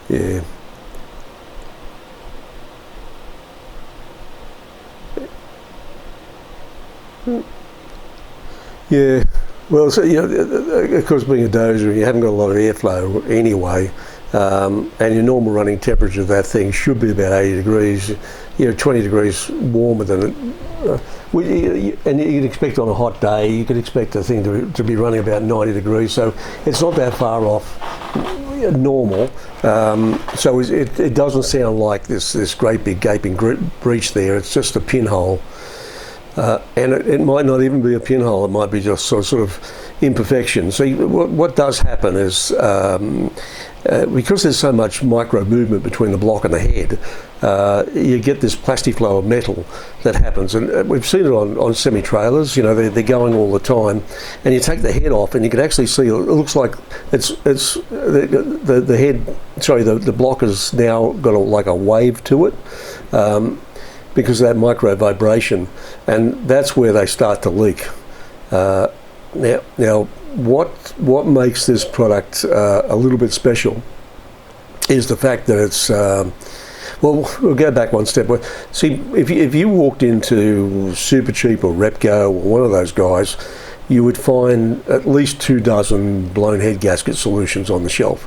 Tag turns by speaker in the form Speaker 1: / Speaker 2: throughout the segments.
Speaker 1: Yeah. Yeah. Well, so, of course, being a dozer, you haven't got a lot of airflow anyway, and your normal running temperature of that thing should be about 80 degrees. 20 degrees warmer than it. And you'd expect on a hot day, you could expect the thing to be running about 90 degrees, so it's not that far off normal. So it doesn't sound like this great big gaping breach there. It's just a pinhole. And it might not even be a pinhole, it might be just sort of imperfection. So what does happen is, because there's so much micro movement between the block and the head, you get this plastic flow of metal that happens. And we've seen it on semi-trailers, they're going all the time. And you take the head off and you can actually see, it looks like it's the head, sorry, the block has now got like a wave to it. Because of that micro vibration, and that's where they start to leak. Now, what makes this product a little bit special is the fact that it's. Well, we'll go back one step. See, if you walked into Supercheap or Repco or one of those guys, you would find at least 24 blown head gasket solutions on the shelf.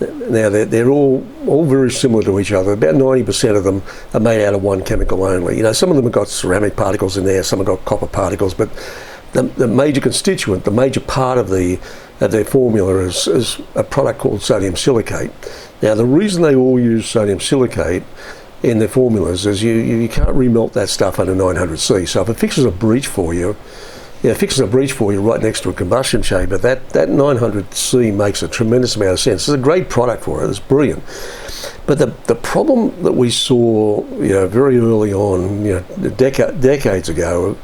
Speaker 1: Now, they're all very similar to each other. About 90% of them are made out of one chemical only. Some of them have got ceramic particles in there, some have got copper particles, but the major constituent, the major part of their formula is a product called sodium silicate. Now, the reason they all use sodium silicate in their formulas is you can't remelt that stuff under 900C. So if it fixes a breach for you, right next to a combustion chamber, that 900C makes a tremendous amount of sense. It's a great product for it. It's brilliant. But the problem that we saw, very early on, decades ago,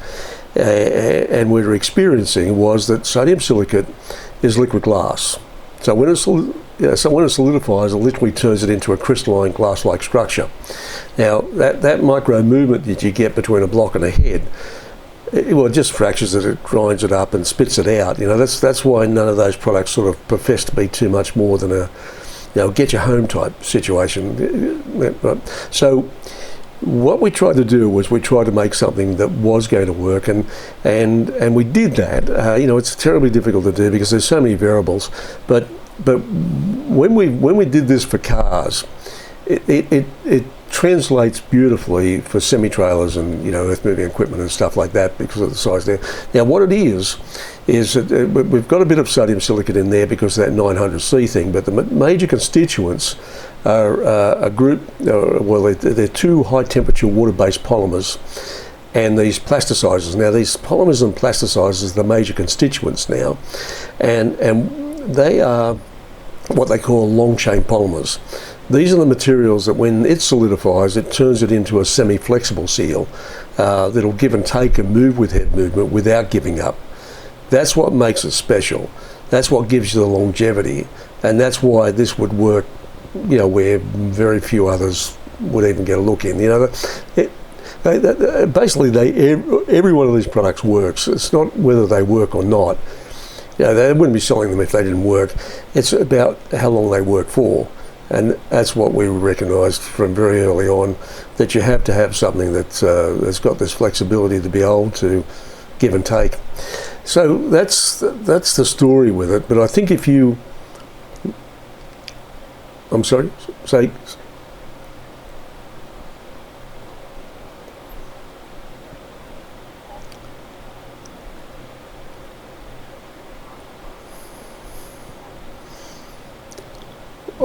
Speaker 1: and we were experiencing, was that sodium silicate is liquid glass. So when it solidifies, it literally turns it into a crystalline glass-like structure. Now, that micro movement that you get between a block and a head, it just fractures it, grinds it up and spits it out. That's why none of those products sort of profess to be too much more than a get your home type situation. So what we tried to do was we tried to make something that was going to work, and we did that. It's terribly difficult to do because there's so many variables, but when we did this for cars, it translates beautifully for semi-trailers and earth moving equipment and stuff like that because of the size there. Now, what it is that we've got a bit of sodium silicate in there because of that 900C thing, but the major constituents are a group. They're two high temperature water-based polymers and these plasticizers. Now, these polymers and plasticizers are the major constituents now, and they are what they call long chain polymers. These are the materials that when it solidifies, it turns it into a semi-flexible seal that'll give and take and move with head movement without giving up. That's what makes it special. That's what gives you the longevity, and that's why this would work, where very few others would even get a look in. Basically, every one of these products works. It's not whether they work or not. They wouldn't be selling them if they didn't work. It's about how long they work for. And that's what we recognised from very early on, that you have to have something that's got this flexibility to be able to give and take. So that's the story with it. But I think if you, I'm sorry, say.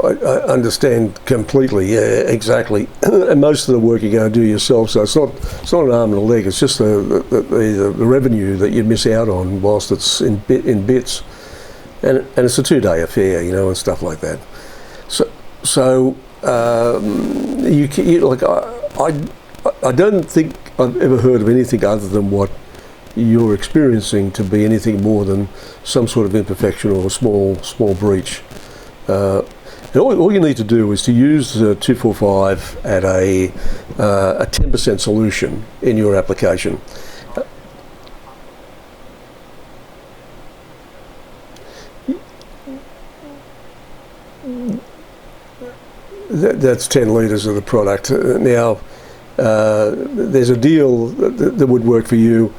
Speaker 1: I understand completely. Yeah, exactly. And most of the work you're going to do yourself, so it's not an arm and a leg. It's just the revenue that you miss out on whilst it's in bits, and it's a 2-day affair, and stuff like that. So I don't think I've ever heard of anything other than what you're experiencing to be anything more than some sort of imperfection or a small breach. And all you need to do is to use 245 at a 10% solution in your application. That's 10 litres of the product. Now, there's a deal that would work for you.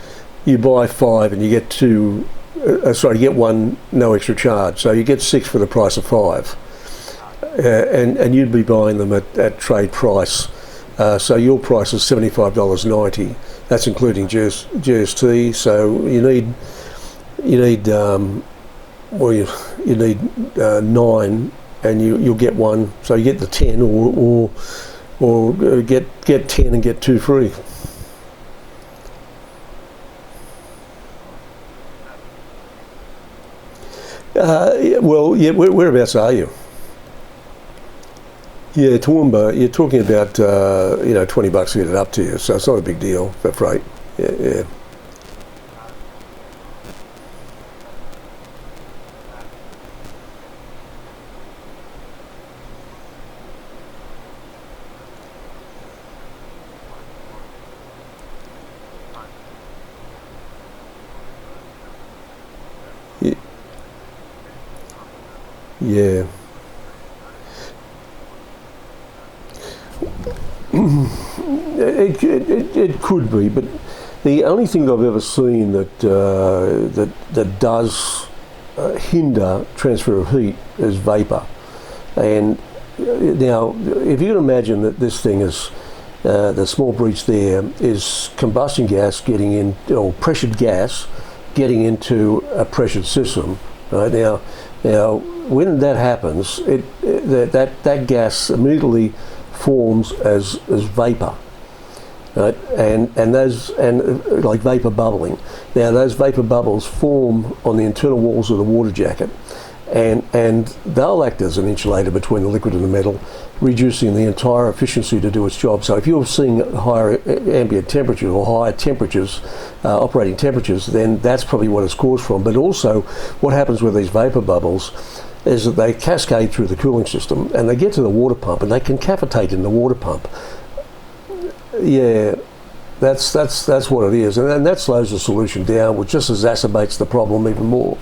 Speaker 1: You buy 5 and you get two. You get 1 no extra charge. So you get 6 for the price of 5, and you'd be buying them at trade price. So your price is $75.90. That's including GST. So you need 9, and you'll get 1. So you get the 10, or get 10 and get 2 free. Well, yeah. Whereabouts are you? Yeah, Toowoomba. You're talking about $20 to get it up to you, so it's not a big deal for freight. Yeah. Yeah. Yeah. It could be, but the only thing I've ever seen that does hinder transfer of heat is vapour. And now, if you can imagine that this thing is the small breach there is combustion gas getting in, or pressured gas getting into a pressured system. Right now, when that happens, that gas immediately forms as vapour, right? And like vapour bubbling. Now those vapour bubbles form on the internal walls of the water jacket, and they'll act as an insulator between the liquid and the metal, reducing the entire efficiency to do its job. So if you're seeing higher ambient temperatures or higher temperatures, operating temperatures, then that's probably what it's caused from. But also what happens with these vapour bubbles is that they cascade through the cooling system and they get to the water pump and they can cavitate in the water pump. Yeah, that's what it is, and that slows the solution down, which just exacerbates the problem even more.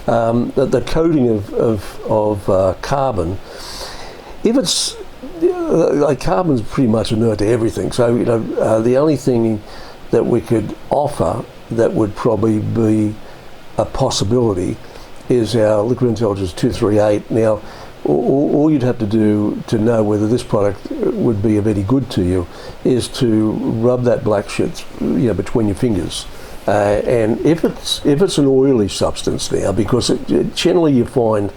Speaker 1: The coating of carbon, if it's like carbon's pretty much inert to everything, so the only thing that we could offer that would probably be a possibility is our Liquid Intelligence 238. Now, all you'd have to do to know whether this product would be of any good to you is to rub that black shit, between your fingers. And if it's an oily substance now, because generally you find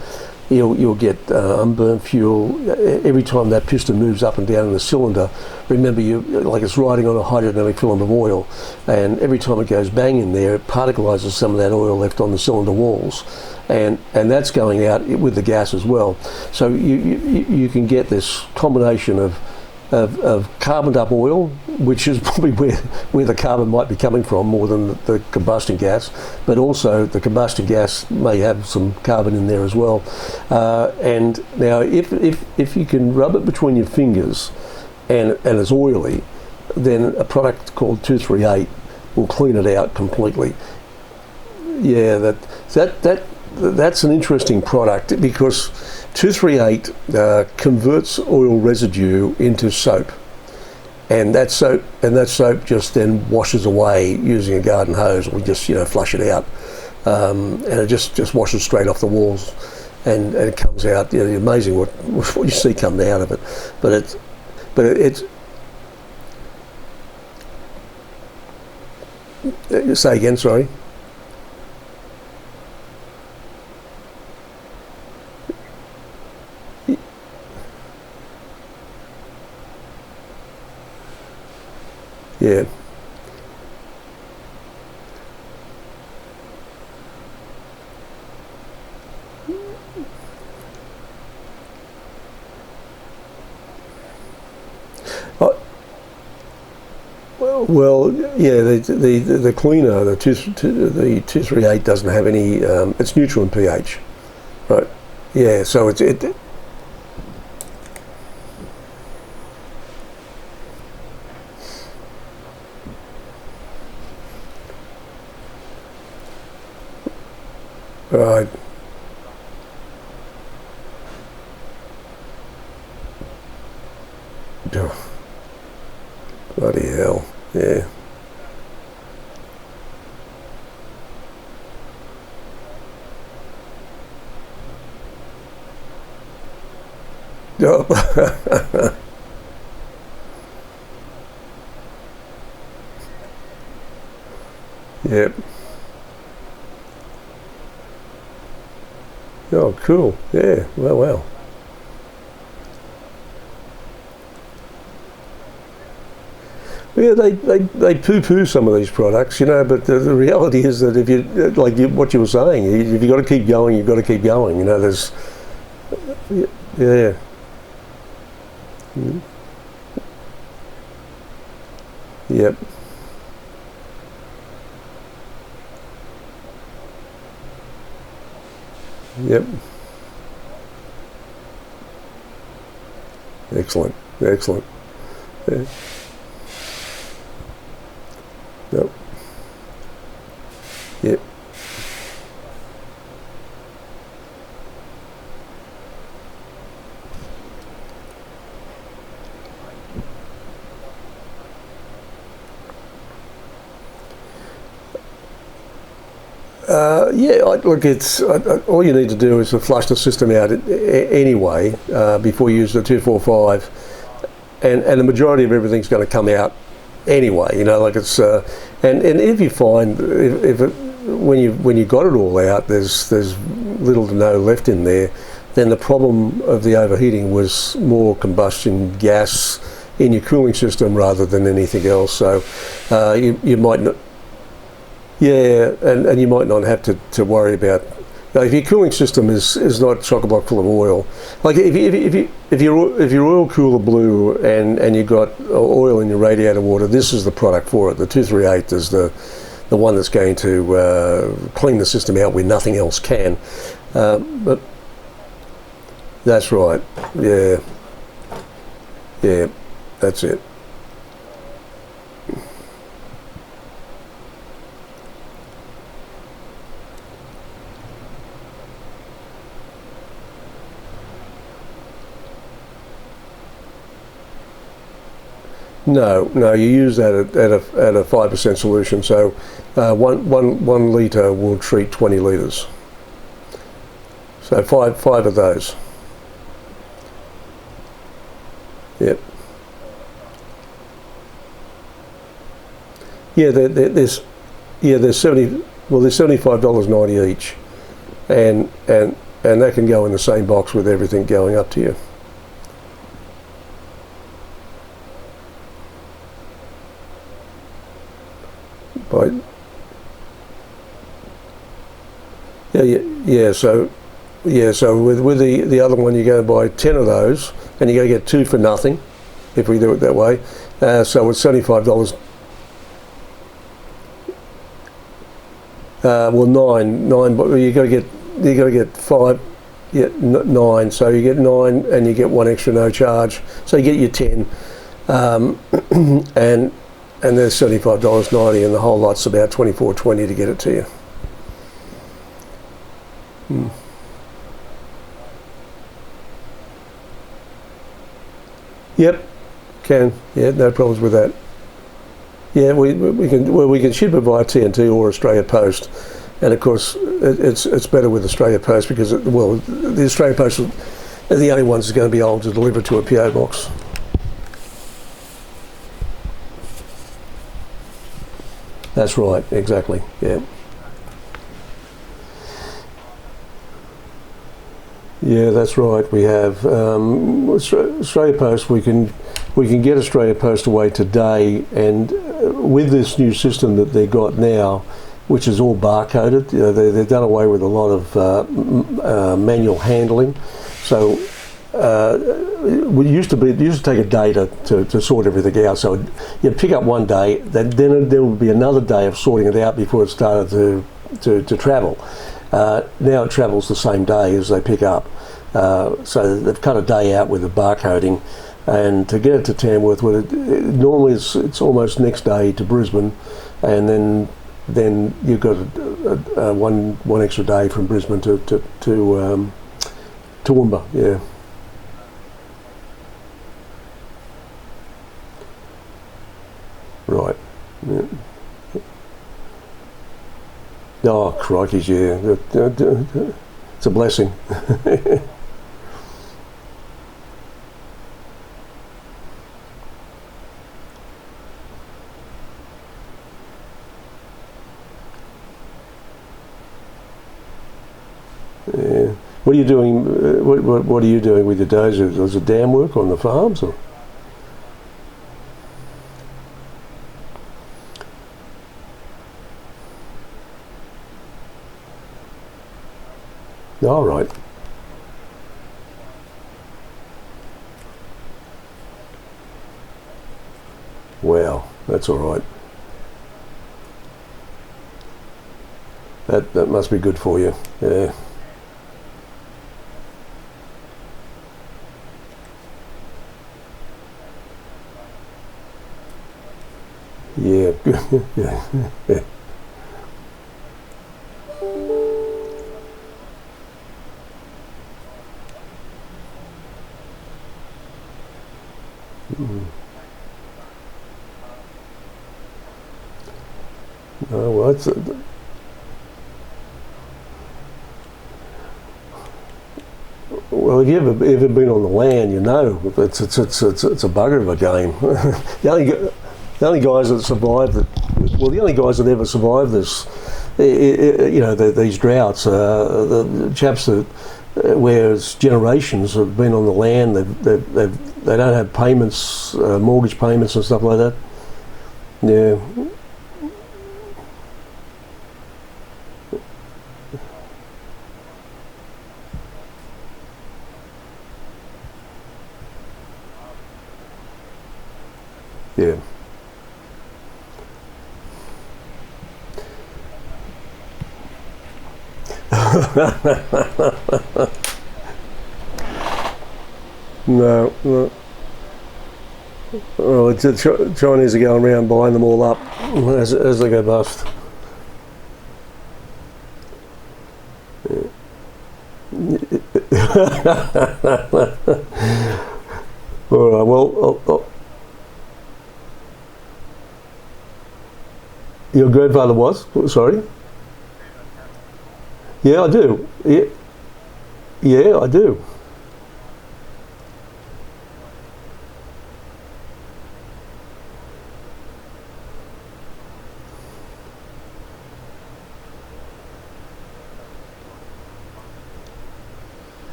Speaker 1: you'll get unburnt fuel every time that piston moves up and down in the cylinder. Remember, like it's riding on a hydrodynamic film of oil, and every time it goes bang in there, it particleizes some of that oil left on the cylinder walls, and that's going out with the gas as well. So you can get this combination of carboned up oil, which is probably where the carbon might be coming from more than the combustion gas, but also the combustion gas may have some carbon in there as well. And now if you can rub it between your fingers and it's oily, then a product called 238 will clean it out completely. Yeah, that's an interesting product, because 238 converts oil residue into soap, and that soap just then washes away using a garden hose, or we just flush it out, and it just washes straight off the walls, and it comes out. Amazing what you see come out of it, but it's say again, sorry. Yeah. Oh, well, yeah. The cleaner, the 238 doesn't have any. It's neutral in pH, right? Yeah. So it. Right. Oh, bloody hell. Yeah. Oh. Yep. Oh, cool. Yeah. Well, well. Yeah, they poo-poo some of these products, but the reality is that if you, like what you were saying, if you've got to keep going, you've got to keep going. There's, yeah. Mm. Yep. Yep. Excellent. Excellent. Yeah. Yep. Yep. Yeah, look, it's all you need to do is to flush the system out anyway before you use the 245, and the majority of everything's going to come out anyway. Like it's and if you find if it, when you got it all out, there's little to no left in there, then the problem of the overheating was more combustion gas in your cooling system rather than anything else. So you might not. Yeah, and you might not have to worry about if your cooling system is not chock-a-block full of oil. Like if your oil cooler blew and you got oil in your radiator water, this is the product for it. The 238 is the one that's going to clean the system out where nothing else can. But that's right. Yeah, yeah, that's it. No, no, you use that at a 5% solution. So one litre will treat 20 litres. So five of those. Yep. Yeah, there's there's 70. Well, there's $75.90 each, and that can go in the same box with everything going up to you. But yeah. So with the other one, you go buy 10 of those, and you're going to get two for nothing, if we do it that way. So it's $75. Well, nine, but you got to get five. Yeah, nine. So you get nine, and you get one extra no charge. So you get your 10, and there's $75.90, and the whole lot's about $24.20 to get it to you. Hmm. Yep, can. Yeah, no problems with that. Yeah, we can ship it via TNT or Australia Post, and of course it's better with Australia Post because the Australia Post are the only ones that's going to be able to deliver to a PO box. That's right, exactly. Yeah. Yeah, that's right. We have Australia Post. We can get Australia Post away today, and with this new system that they've got now, which is all barcoded, they've done away with a lot of manual handling. So it used to take a day to sort everything out. So you'd pick up one day, then there would be another day of sorting it out before it started to travel. Now it travels the same day as they pick up. So they've cut a day out with the barcoding, and to get it to Tamworth, normally it's almost next day to Brisbane, and then you've got one extra day from Brisbane to Toowoomba. Yeah. Oh, crikey, yeah. It's a blessing. Yeah. What are you doing? What are you doing with your days? Is it dam work on the farms? Or? All right. Wow, that's all right. That must be good for you. Yeah. Yeah. Yeah. Yeah. Oh, well, well, if you've ever been on the land, you know it's a bugger of a game. The only guys that survived it, well, the only guys that ever survived this, these droughts, the chaps that where it's generations have been on the land, they don't have payments, mortgage payments and stuff like that. Yeah, yeah. No, no. Well, the Chinese are going around buying them all up as they go bust. All right. Well, your grandfather was? Sorry. Yeah, I do. Yeah, yeah, I do.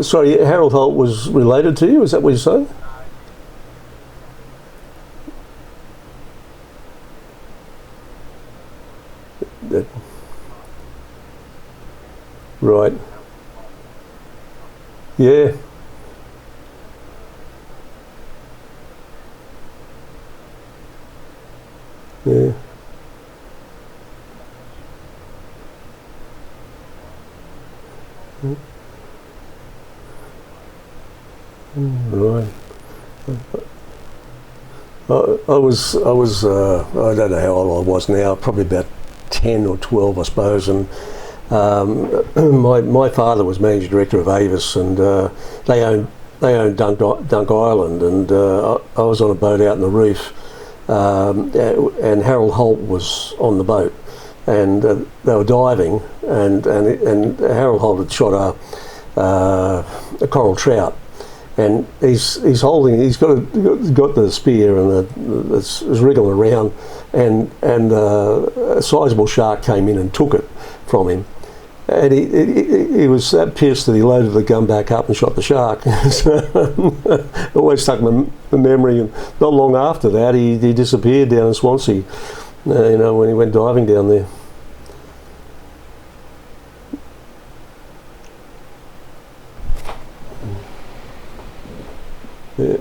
Speaker 1: Sorry, Harold Holt was related to you. Is that what you're saying? That- Right. Yeah. Yeah. Right. I don't know how old I was now, probably about 10 or 12, I suppose, and my father was managing director of Avis, and they owned Dunk Island, and I was on a boat out in the reef, and Harold Holt was on the boat, and they were diving, and Harold Holt had shot a coral trout, and he's got the spear, and it's wriggling around, and a sizable shark came in and took it from him, and he was that pissed that he loaded the gun back up and shot the shark. So, always stuck in the memory, and not long after that he disappeared down in Swansea, when he went diving down there. Yeah.